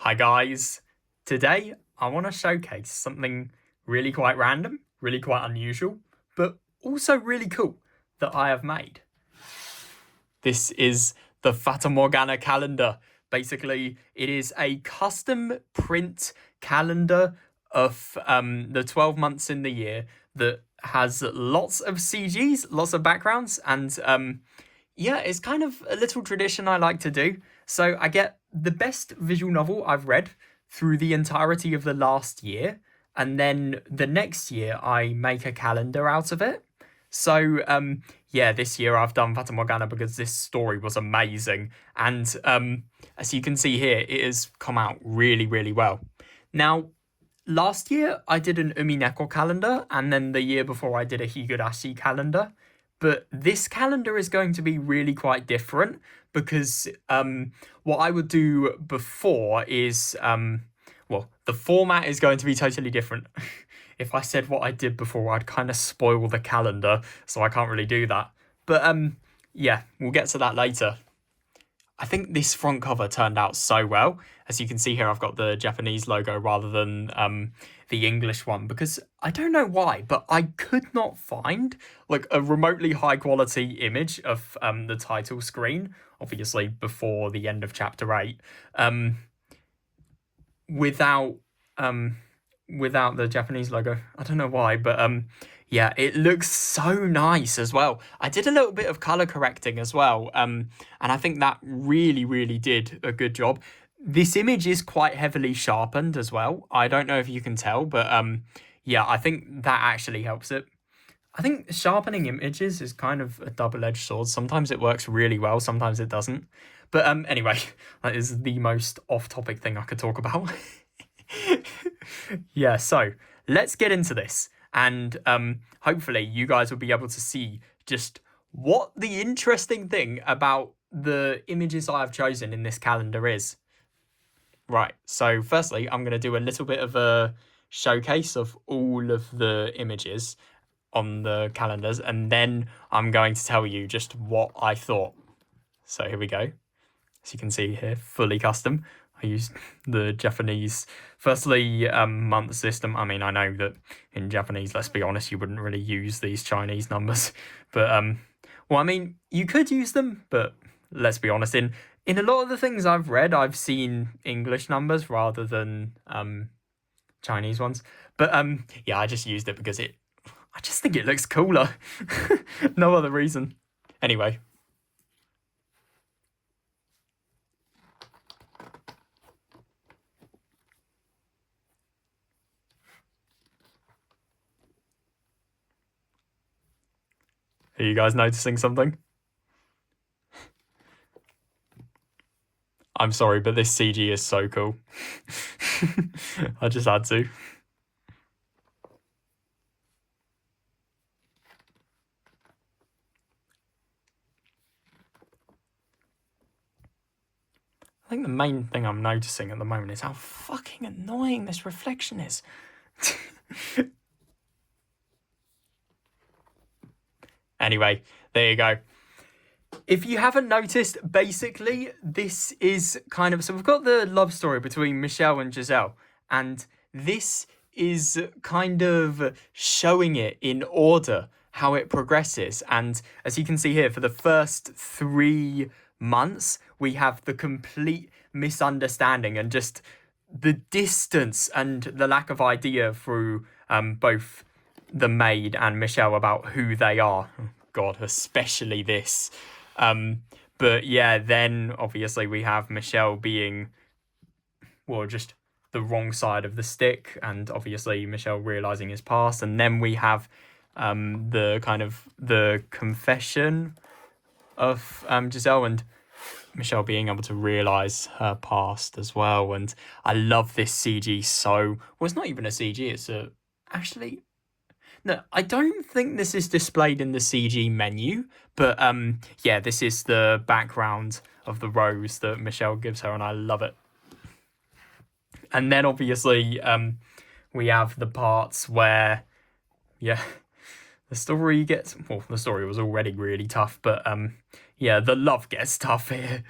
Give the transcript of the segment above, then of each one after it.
Hi guys, today I want to showcase something really quite random, really quite unusual, but also really cool that I have made. This is the Fata Morgana calendar. Basically, it is a custom print calendar of the 12 months in the year that has lots of CGs, lots of backgrounds, and yeah, it's kind of a little tradition I like to do. So I get the best visual novel I've read through the entirety of the last year, and then the next year I make a calendar out of it. So yeah, this year I've done Fata Morgana because this story was amazing, and as you can see here, it has come out really, really well. Now, last year I did an Umineko calendar, and then the year before I did a Higurashi calendar. But this calendar is going to be really quite different because what I would do before is, well, the format is going to be totally different. If I said what I did before, I'd kind of spoil the calendar, so I can't really do that. But yeah, we'll get to that later. I think this front cover turned out so well. As you can see here, I've got the Japanese logo rather than the English one because I don't know why, but I could not find like a remotely high quality image of the title screen, obviously before the end of chapter 8, without um, without the Japanese logo. I don't know why, but yeah, it looks so nice as well. I did a little bit of color correcting as well, and I think that really, really did a good job. This image is quite heavily sharpened as well. I don't know if you can tell, but yeah, I think that actually helps it. I think sharpening images is kind of a double-edged sword. Sometimes it works really well, sometimes it doesn't. But anyway, that is the most off-topic thing I could talk about. Yeah, so let's get into this. And hopefully you guys will be able to see just what the interesting thing about the images I've chosen in this calendar is. Right, so firstly, I'm going to do a little bit of a showcase of all of the images on the calendars, and then I'm going to tell you just what I thought. So here we go. As you can see here, fully custom. I used the Japanese, firstly, month system. I mean, I know that in Japanese, let's be honest, you wouldn't really use these Chinese numbers. But, well, I mean, you could use them, but let's be honest, in a lot of the things I've read, I've seen English numbers rather than Chinese ones. But, yeah, I just used it because I just think it looks cooler. No other reason. Anyway. Are you guys noticing something? I'm sorry, but this CG is so cool. I just had to. I think the main thing I'm noticing at the moment is how fucking annoying this reflection is. Anyway, there you go. If you haven't noticed, basically, this is kind of... So we've got the love story between Michelle and Giselle, and this is kind of showing it in order, how it progresses. And as you can see here, for the first 3 months, we have the complete misunderstanding and just the distance and the lack of idea through both the maid and Michelle about who they are. God, especially this. But yeah, then obviously we have Michelle being, well, just the wrong side of the stick, and obviously Michelle realizing his past, and then we have the kind of the confession of Giselle and Michelle being able to realize her past as well. And I love this CG so... Well, it's not even a CG, it's a... Actually, no, I don't think this is displayed in the CG menu, but yeah, this is the background of the rose that Michelle gives her, and I love it. And then obviously we have the parts where, yeah, the story gets... Well, the story was already really tough, but yeah, the love gets tough here.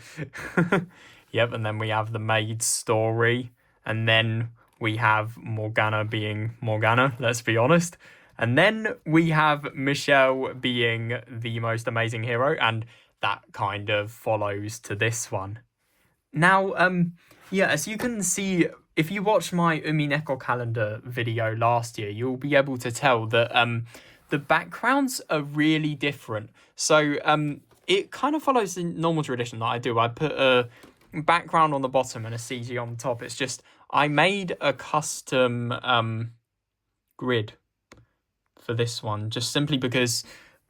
Yep, and then we have the maid story, and then we have Morgana being Morgana, let's be honest. And then we have Michelle being the most amazing hero, and that kind of follows to this one. Now, yeah, as you can see, if you watched my Umineko calendar video last year, you'll be able to tell that the backgrounds are really different. So it kind of follows the normal tradition that I do. I put a background on the bottom and a CG on the top. It's just I made a custom grid for this one, just simply because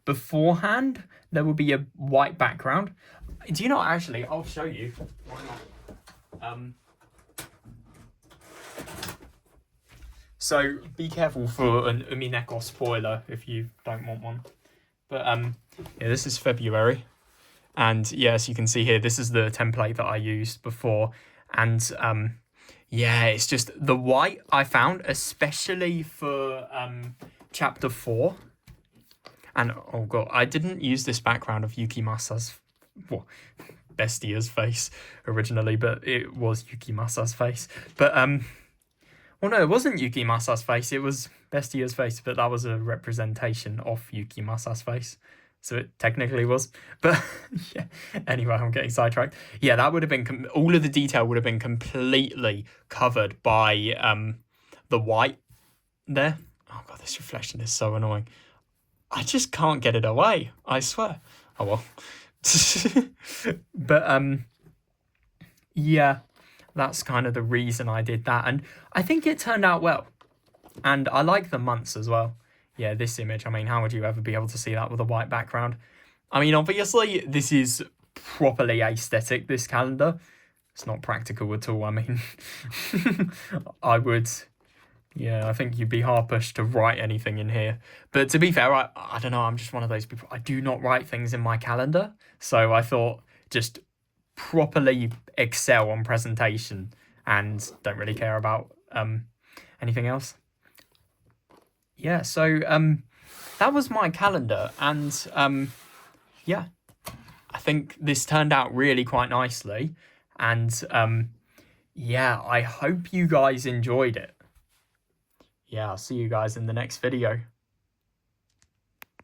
beforehand there will be a white background. Do you know, actually, I'll show you. Why not? So be careful for an Umineko spoiler if you don't want one. But yeah, this is February. And yeah, as you can see here, this is the template that I used before. And yeah, it's just the white I found, especially for chapter 4. And oh god, I didn't use this background of Yukimasa's, well, Bestia's face originally, but it was Yukimasa's face. But well, no, it wasn't Yukimasa's face. It was Bestia's face, but that was a representation of Yukimasa's face. So it technically was. But yeah, anyway, I'm getting sidetracked. Yeah, that would have been, all of the detail would have been completely covered by the white there. Oh god, this reflection is so annoying. I just can't get it away, I swear. Oh well. But yeah, that's kind of the reason I did that, and I think it turned out well. And I like the months as well. Yeah, this image, I mean, how would you ever be able to see that with a white background? I mean, obviously this is properly aesthetic, this calendar. It's not practical at all. I mean, I would, yeah, I think you'd be hard-pushed to write anything in here. But to be fair, I don't know, I'm just one of those people. I do not write things in my calendar. So I thought just properly excel on presentation and don't really care about anything else. Yeah, so that was my calendar. And yeah, I think this turned out really quite nicely. And yeah, I hope you guys enjoyed it. Yeah, I'll see you guys in the next video.